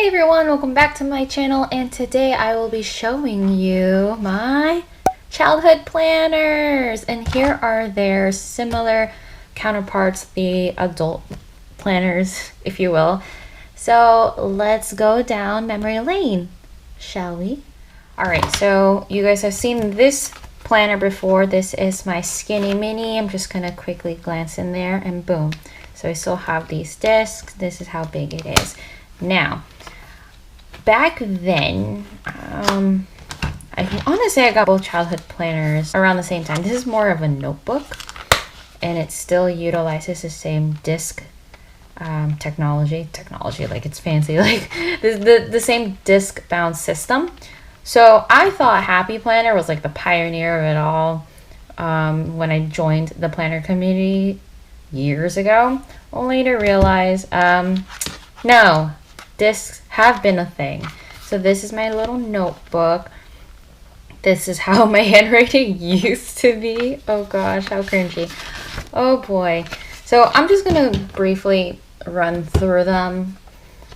Hey everyone, welcome back to my channel, and today I will be showing you my childhood planners, and here are their similar counterparts, the adult planners, if you will. So let's go down memory lane, shall we? Alright, so you guys have seen this planner before. This is my skinny mini. I'm just gonna quickly glance in there and boom. So I still have these discs. This is how big it is. Now, back then, I want to say I got both childhood planners around the same time. This is more of a notebook, and it still utilizes the same disc technology, like it's fancy, like the same disc bound system. So I thought Happy Planner was like the pioneer of it all when I joined the planner community years ago, only to realize no, discs have been a thing. So this is my little notebook. This is how my handwriting used to be. Oh gosh, how cringy. Oh boy. So I'm just gonna briefly run through them.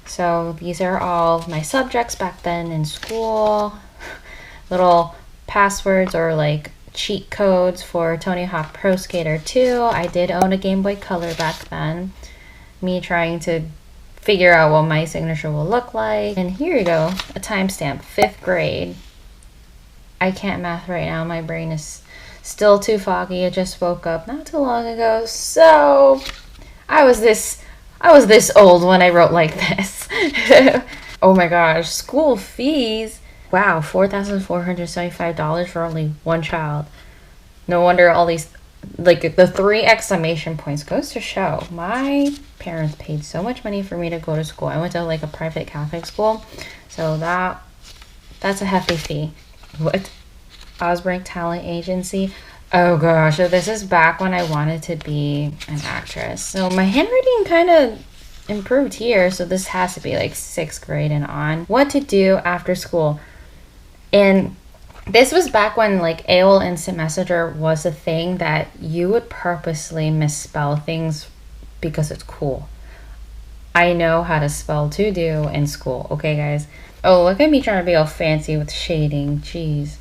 So these are all my subjects back then in school. Little passwords or like cheat codes for Tony Hawk Pro Skater 2. I did own a Game Boy Color back then. Me trying to figure out what my signature will look like. And here you go, a timestamp, 5th grade. I can't math right now. My brain is still too foggy. I just woke up not too long ago. So I was this old when I wrote like this. Oh my gosh, school fees. Wow, $4,475 for only one child. No wonder all these, like the 3 exclamation points goes to show my parents paid so much money for me to go to school. I went to like a private Catholic school, so that's a hefty fee. What? Osborne Talent Agency. Oh gosh, so this is back when I wanted to be an actress. So my handwriting kind of improved here, so this has to be like 6th grade and on. What to do after school. And this was back when like AOL Instant Messenger was a thing that you would purposely misspell things because it's cool. I know how to spell to do in school, okay guys? Oh, look at me trying to be all fancy with shading, jeez.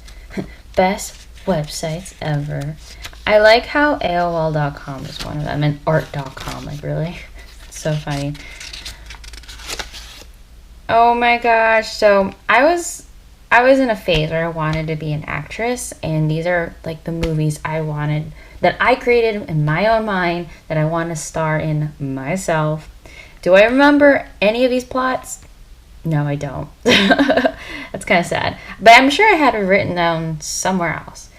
Best websites ever. I like how AOL.com is one of them, and art.com, like really? It's so funny. Oh my gosh, so I was in a phase where I wanted to be an actress, and these are like the movies I wanted, that I created in my own mind, that I want to star in myself. Do I remember any of these plots? No, I don't. That's kind of sad. But I'm sure I had it written down somewhere else.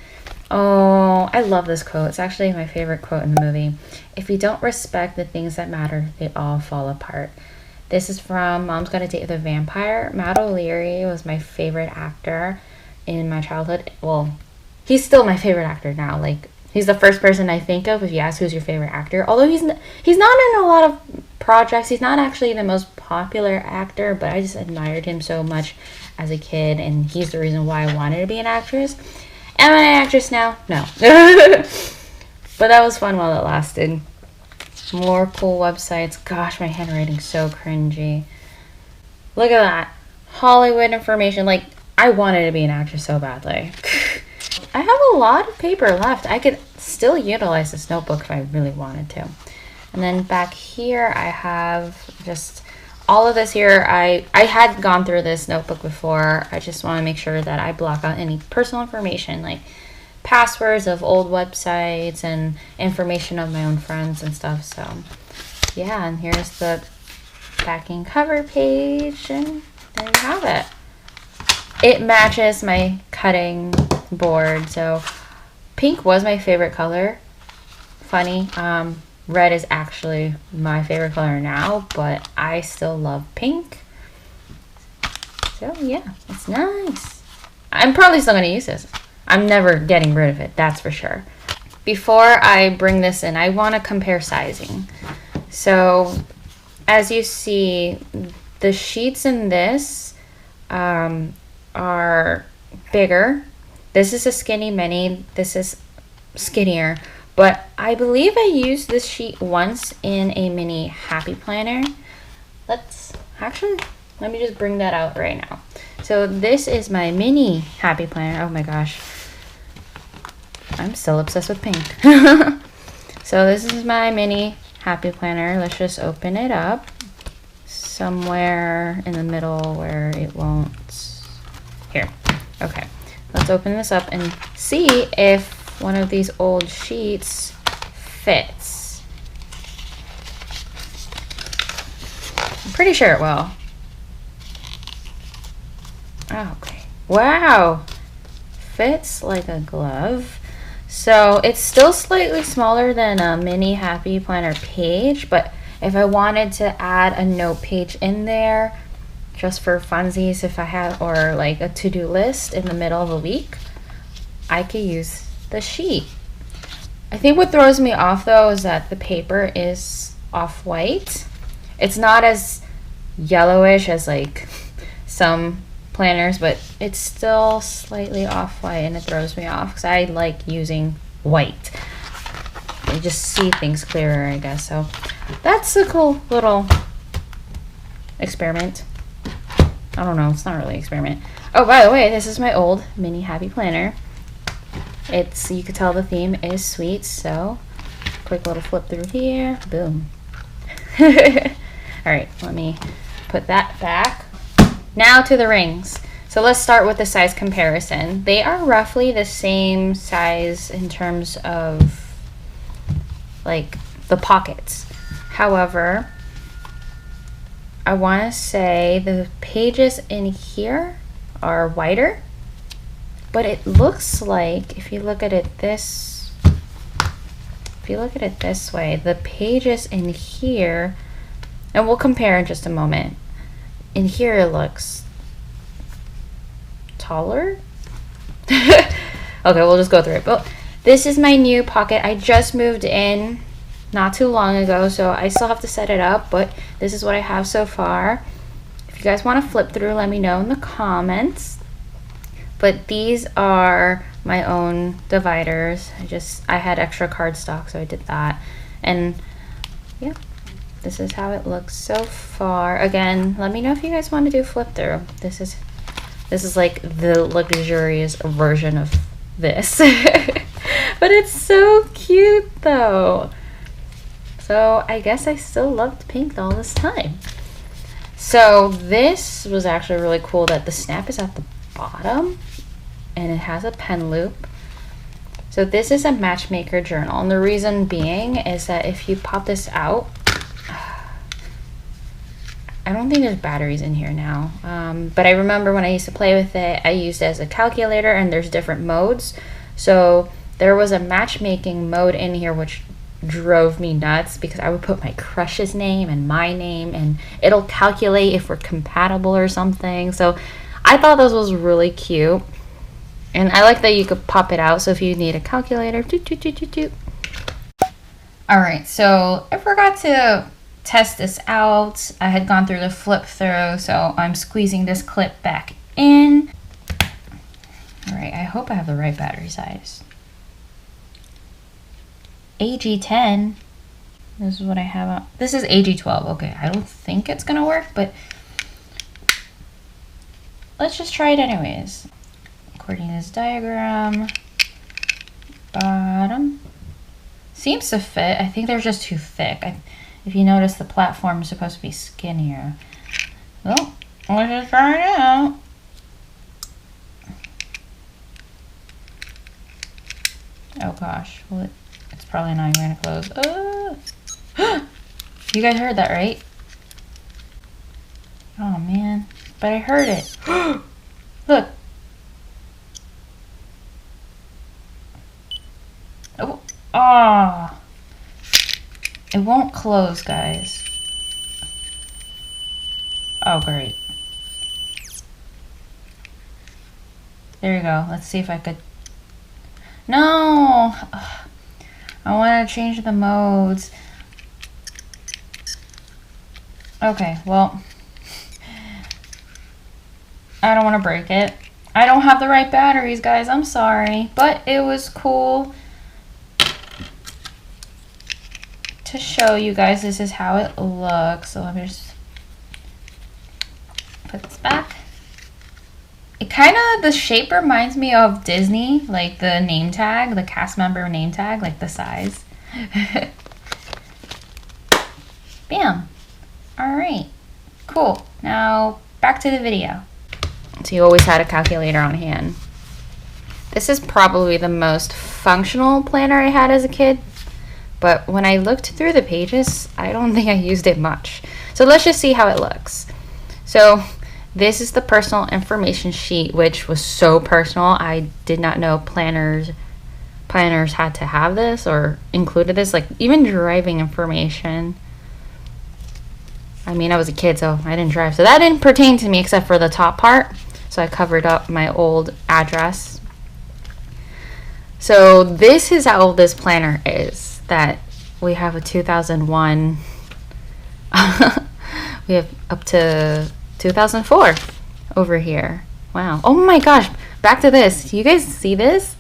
Oh, I love this quote. It's actually my favorite quote in the movie. If you don't respect the things that matter, they all fall apart. This is from Mom's Got a Date with a Vampire. Matt O'Leary was my favorite actor in my childhood. Well, he's still my favorite actor now. Like, he's the first person I think of if you ask who's your favorite actor. Although he's not in a lot of projects. He's not actually the most popular actor, but I just admired him so much as a kid, and he's the reason why I wanted to be an actress. Am I an actress now? No. But that was fun while it lasted. More cool websites. Gosh, my handwriting's so cringy. Look at that. Hollywood information. Like, I wanted to be an actress so badly. I have a lot of paper left. I could still utilize this notebook if I really wanted to. And then back here, I have just all of this here. I had gone through this notebook before. I just want to make sure that I block out any personal information, like passwords of old websites and information of my own friends and stuff. So yeah, and here's the backing cover page, and there you have it. It matches my cutting board. So pink was my favorite color. Funny, red is actually my favorite color now, but I still love pink. So yeah, it's nice. I'm probably still going to use this. I'm never getting rid of it, that's for sure. Before I bring this in, I want to compare sizing. So as you see, the sheets in this are bigger. This is a skinny mini. This is skinnier. But I believe I used this sheet once in a mini Happy Planner. Let's actually let me just bring that out right now. So this is my mini happy planner. Oh my gosh. I'm still obsessed with pink. So this is my mini happy planner. Let's just open it up somewhere in the middle where it won't. Here. Okay. Let's open this up and see if one of these old sheets fits. I'm pretty sure it will. Okay. Wow. Fits like a glove. So it's still slightly smaller than a mini happy planner page, but if I wanted to add a note page in there just for funsies, if I have, or like a to-do list in the middle of a week, I could use the sheet. I think what throws me off though is that the paper is off-white. It's not as yellowish as like some planners, but it's still slightly off-white, and it throws me off because I like using white. You just see things clearer, I guess. So that's a cool little experiment. I don't know, it's not really an experiment. Oh, by the way, this is my old mini happy planner. It's, you could tell the theme is sweet, so quick little flip through here. Boom. All right, let me put that back. Now to the rings. So let's start with the size comparison. They are roughly the same size in terms of like the pockets. However, I want to say the pages in here are wider, but it looks like if you look at it this way, the pages in here, and we'll compare in just a moment. In here it looks taller. Okay, we'll just go through it. But this is my new pocket. I just moved in not too long ago, so I still have to set it up, but this is what I have so far. If you guys want to flip through, let me know in the comments. But these are my own dividers. I had extra cardstock, so I did that. And yeah, this is how it looks so far. Again, let me know if you guys want to do flip through. This is like the luxurious version of this. But it's so cute though. So I guess I still loved pink all this time. So this was actually really cool that the snap is at the bottom and it has a pen loop. So this is a matchmaker journal, and the reason being is that if you pop this out, I don't think there's batteries in here now, but I remember when I used to play with it, I used it as a calculator, and there's different modes. So there was a matchmaking mode in here which drove me nuts because I would put my crush's name and my name, and it'll calculate if we're compatible or something. So I thought this was really cute, and I like that you could pop it out, so if you need a calculator, doot, doot, doot, doot, doot. All right, so I forgot to test this out. I had gone through the flip through, so I'm squeezing this clip back in. All right, I hope I have the right battery size. AG10. This is what I have on. This is AG12. Okay, I don't think it's gonna work, but let's just try it anyways. According to this diagram, bottom seems to fit. I think they're just too thick. If you notice, the platform is supposed to be skinnier. Well, let's just try it out. Oh gosh, well, it's probably not going to close. You guys heard that, right? Oh man, but I heard it. Look. Oh, oh. It won't close, guys. Oh, great. There you go. Let's see if I could. No! I want to change the modes. Okay, well, I don't want to break it. I don't have the right batteries, guys. I'm sorry. But it was cool to show you guys this is how it looks. So let me just Put this back. It kind of, the shape reminds me of Disney, like the name tag, the cast member name tag, like the size. Bam. All right, cool. Now back to the video. So you always had a calculator on hand. This is probably the most functional planner I had as a kid, but when I looked through the pages, I don't think I used it much. So let's just see how it looks. So this is the personal information sheet, which was so personal. I did not know planners had to have this or included this, like even driving information. I mean, I was a kid, so I didn't drive, so that didn't pertain to me except for the top part. So I covered up my old address. So this is how old this planner is, that we have a 2001. We have up to 2004 over here. Wow. Oh my gosh. Back to this. You guys see this?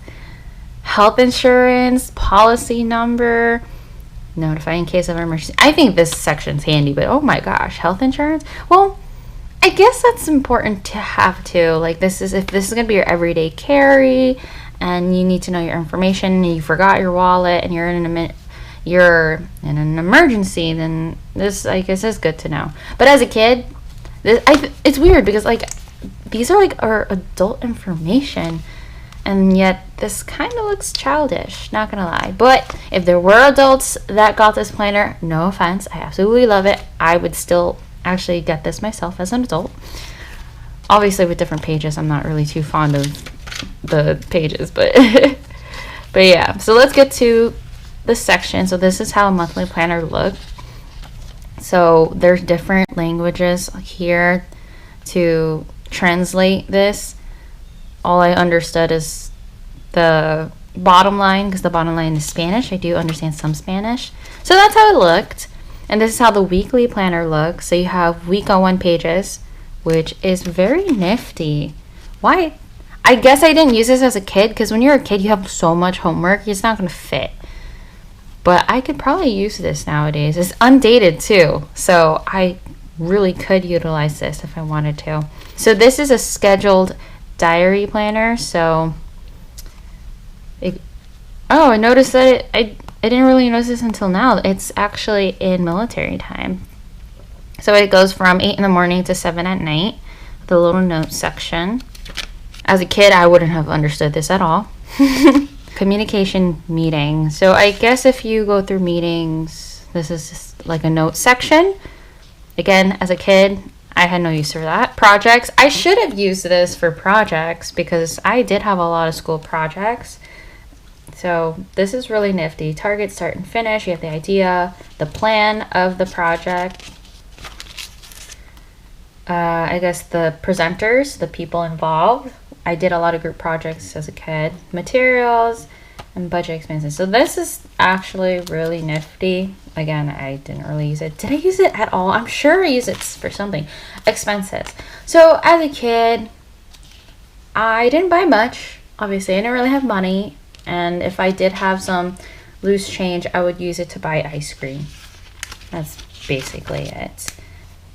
Health insurance, policy number, notify in case of emergency. I think this section's handy, but oh my gosh, health insurance? Well, I guess that's important to have too. Like this is, if this is going to be your everyday carry and you need to know your information and you forgot your wallet and you're in an emergency, then this, I guess, is good to know. But as a kid, it's weird because like these are like our adult information, and yet this kind of looks childish, not gonna lie. But if there were adults that got this planner, no offense, I absolutely love it. I would still actually get this myself as an adult. Obviously with different pages. I'm not really too fond of the pages, but but yeah. So let's get to the section. So this is how a monthly planner looks. So there's different languages here to translate this. All I understood is the bottom line, because the bottom line is Spanish. I do understand some Spanish. So that's how it looked. And this is how the weekly planner looks. So you have week on 1 pages, which is very nifty. Why? I guess I didn't use this as a kid, because when you're a kid, you have so much homework, it's not going to fit. But I could probably use this nowadays. It's undated too, so I really could utilize this if I wanted to. So this is a scheduled diary planner. So I noticed that I didn't really notice this until now. It's actually in military time. So it goes from 8 in the morning to 7 at night. The little note section. As a kid, I wouldn't have understood this at all. Communication meeting. So I guess if you go through meetings, this is just like a note section. Again, as a kid, I had no use for that. Projects. I should have used this for projects because I did have a lot of school projects. So this is really nifty. Target, start, and finish. You have the idea, the plan of the project. I guess the presenters, the people involved. I did a lot of group projects as a kid. Materials and budget expenses. So this is actually really nifty. Again, I didn't really use it. Did I use it at all? I'm sure I used it for something. Expenses. So as a kid, I didn't buy much. Obviously, I didn't really have money. And if I did have some loose change, I would use it to buy ice cream. That's basically it.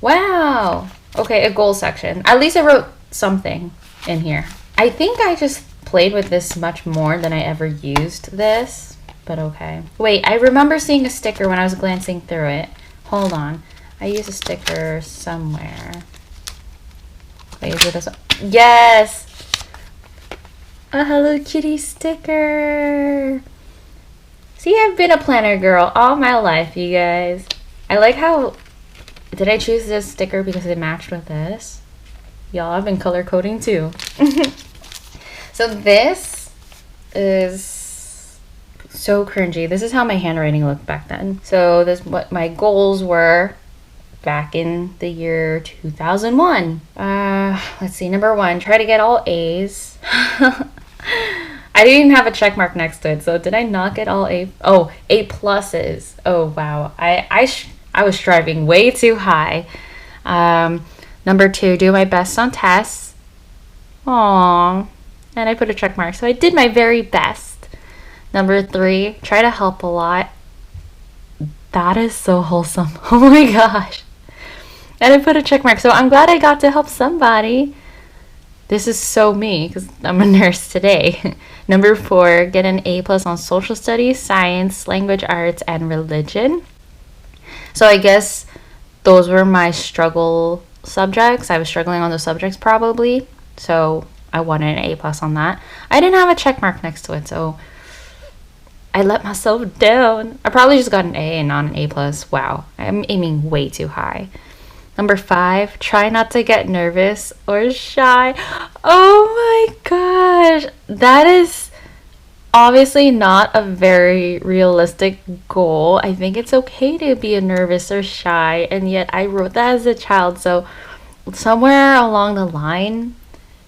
Wow. Okay, a goal section. At least I wrote something in here. I think I just played with this much more than I ever used this, but okay. Wait, I remember seeing a sticker when I was glancing through it. Hold on. I used a sticker somewhere. Wait, is it this one? Yes! A Hello Kitty sticker! See, I've been a planner girl all my life, you guys. I like how... Did I choose this sticker because it matched with this? Y'all, I've been color coding too. So this is so cringy. This is how my handwriting looked back then. So this is what my goals were back in the year 2001. Let's see. Number 1, try to get all A's. I didn't have a check mark next to it. So did I not get all A? Oh, A pluses. Oh, wow. I was striving way too high. Number 2, do my best on tests. Aww. And I put a check mark. So I did my very best. Number 3, try to help a lot. That is so wholesome. Oh my gosh. And I put a check mark. So I'm glad I got to help somebody. This is so me because I'm a nurse today. Number 4, get an A+ on social studies, science, language arts, and religion. So I guess those were my struggle subjects. I was struggling on those subjects probably. So I wanted an A+ on that. I didn't have a check mark next to it, so I let myself down. I probably just got an A and not an A+. Wow, I'm aiming way too high. Number 5, try not to get nervous or shy. Oh my gosh, that is obviously not a very realistic goal. I think it's okay to be nervous or shy, and yet I wrote that as a child. So somewhere along the line,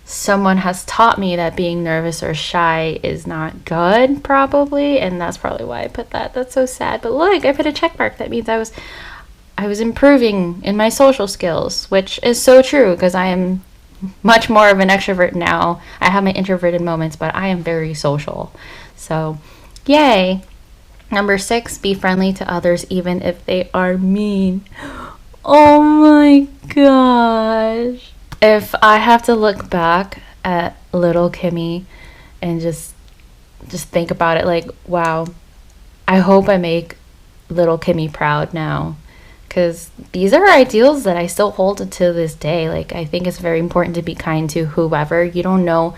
someone has taught me that being nervous or shy is not good, probably, and that's probably why I put that. That's so sad. But look, I put a check mark. That means I was improving in my social skills, which is so true because I am much more of an extrovert now. I have my introverted moments, but I am very social. So, yay. Number 6, be friendly to others even if they are mean. Oh my gosh. If I have to look back at little Kimmy and just think about it, like, wow, I hope I make little Kimmy proud now. Because these are ideals that I still hold to this day. Like, I think it's very important to be kind to whoever. You don't know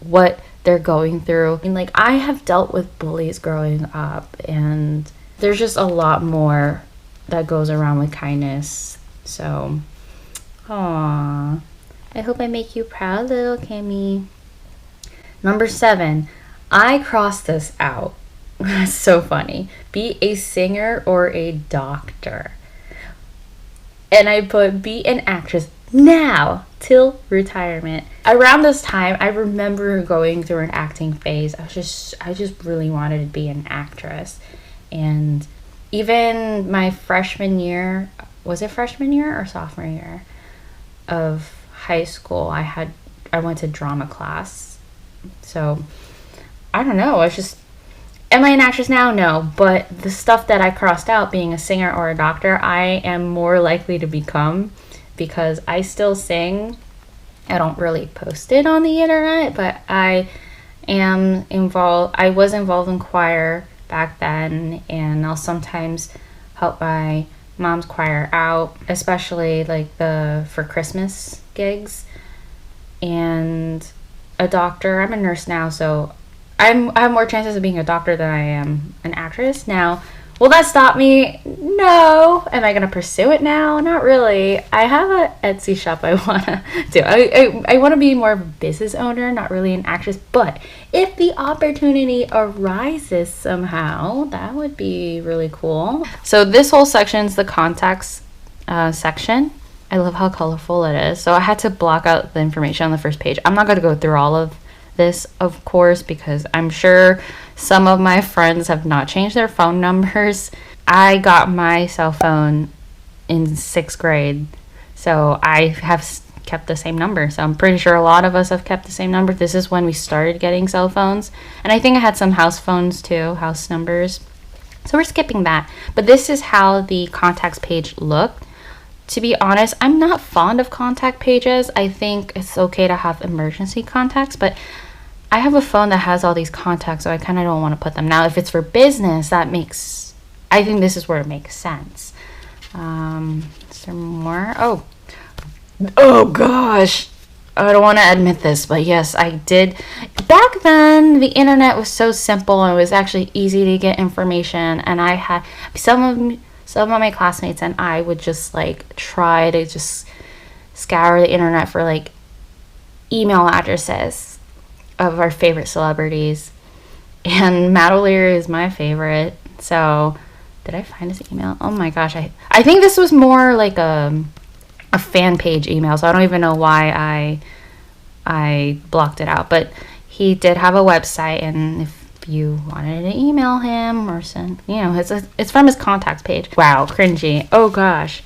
what they're going through. I mean, like, I have dealt with bullies growing up, and there's just a lot more that goes around with kindness. So, aww. I hope I make you proud, little Kimmy. Number 7, I crossed this out. That's so funny. Be a singer or a doctor. And I put be an actress now till retirement. Around this time, I remember going through an acting phase. I just really wanted to be an actress. And even my freshman year, was it freshman year or sophomore year of high school, I went to drama class. So I don't know, am I an actress now? No, but the stuff that I crossed out, being a singer or a doctor, I am more likely to become, because I still sing. I don't really post it on the internet, but I was involved in choir back then, and I'll sometimes help my mom's choir out, especially like for Christmas gigs. And a doctor, I'm a nurse now, so I have more chances of being a doctor than I am an actress. Now, will that stop me? No. Am I going to pursue it now? Not really. I have an Etsy shop I want to do. I want to be more of a business owner, not really an actress. But if the opportunity arises somehow, that would be really cool. So this whole section is the contacts section. I love how colorful it is. So I had to block out the information on the first page. I'm not going to go through all of this, of course, because I'm sure some of my friends have not changed their phone numbers. I got my cell phone in 6th grade, so I have kept the same number. So I'm pretty sure a lot of us have kept the same number. This is when we started getting cell phones, and I think I had some house phones too, house numbers. So we're skipping that. But this is how the contacts page looked. To be honest, I'm not fond of contact pages. I think it's okay to have emergency contacts, but I have a phone that has all these contacts, so I kind of don't want to put them. Now, if it's for business, I think this is where it makes sense. Is there more? Oh gosh. I don't want to admit this, but yes, I did. Back then, the internet was so simple, and it was actually easy to get information, and I had some of my classmates and I would just like try to just scour the internet for like email addresses of our favorite celebrities, and Matt O'Leary is my favorite. So did I find his email? Oh my gosh, I think this was more like a fan page email, so I don't even know why I blocked it out. But he did have a website, and if you wanted to email him or send, it's from his contacts page. Wow, cringy. Oh gosh.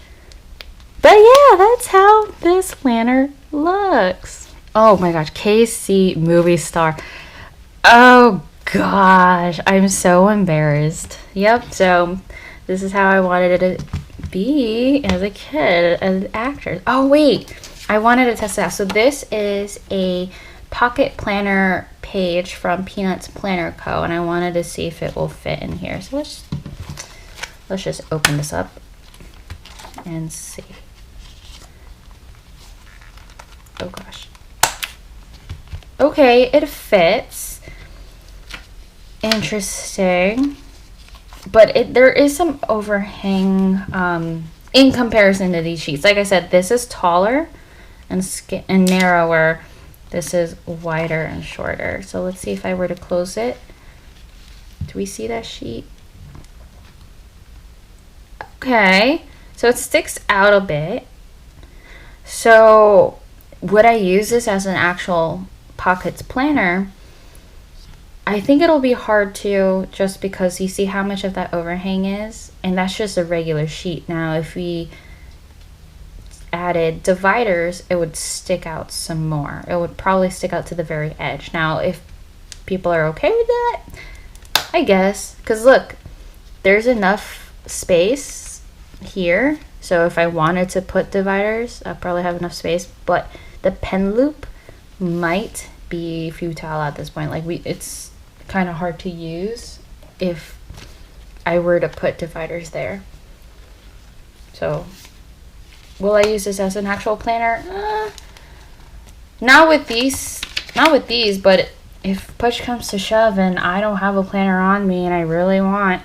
But yeah, that's how this planner looks. Oh my gosh, KC movie star. Oh gosh, I'm so embarrassed. Yep, so this is how I wanted it be as a kid, as an actress. Oh wait, I wanted to test it out. So this is a pocket planner page from Peanuts Planner Co. and I wanted to see if it will fit in here. So let's just open this up and see. Oh gosh. Okay, it fits. Interesting. But there is some overhang in comparison to these sheets. Like I said, this is taller and narrower. This is wider and shorter. So let's see if I were to close it. Do we see that sheet? Okay, so it sticks out a bit. So would I use this as an actual pockets planner? I think it'll be hard to, just because you see how much of that overhang is, and that's just a regular sheet. Now if we added dividers, it would stick out some more. It would probably stick out to the very edge. Now if people are okay with that, I guess, because look, there's enough space here, so if I wanted to put dividers, I'll probably have enough space, but the pen loop might be futile at this point. Like it's kind of hard to use if I were to put dividers there. So will I use this as an actual planner? Not with these, but if push comes to shove and I don't have a planner on me and I really want,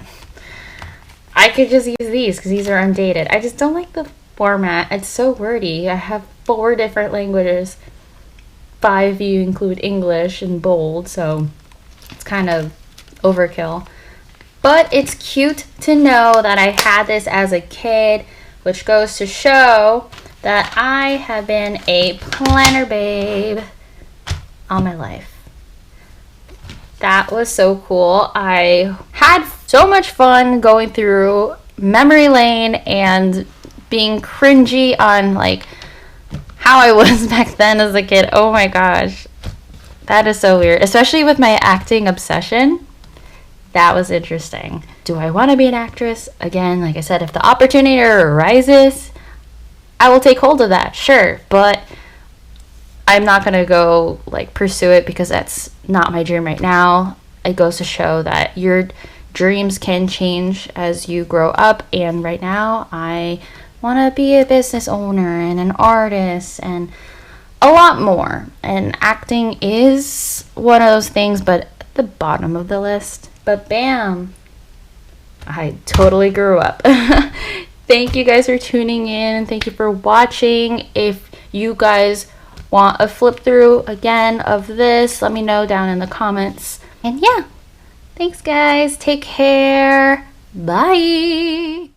I could just use these because these are undated. I just don't like the format. It's so wordy. I have 4 different languages, 5 if you include English and bold, so it's kind of overkill. But it's cute to know that I had this as a kid, which goes to show that I have been a planner babe all my life. That was so cool. I had so much fun going through memory lane and being cringy on like how I was back then as a kid. Oh my gosh. That is so weird. Especially with my acting obsession. That was interesting. Do I want to be an actress? Again, like I said, if the opportunity arises, I will take hold of that, sure. But I'm not going to go like pursue it because that's not my dream right now. It goes to show that your dreams can change as you grow up. And right now, I want to be a business owner and an artist and a lot more. And acting is one of those things, but at the bottom of the list. But bam, I totally grew up. Thank you guys for tuning in. Thank you for watching. If you guys want a flip through again of this, let me know down in the comments. And yeah, thanks guys. Take care. Bye.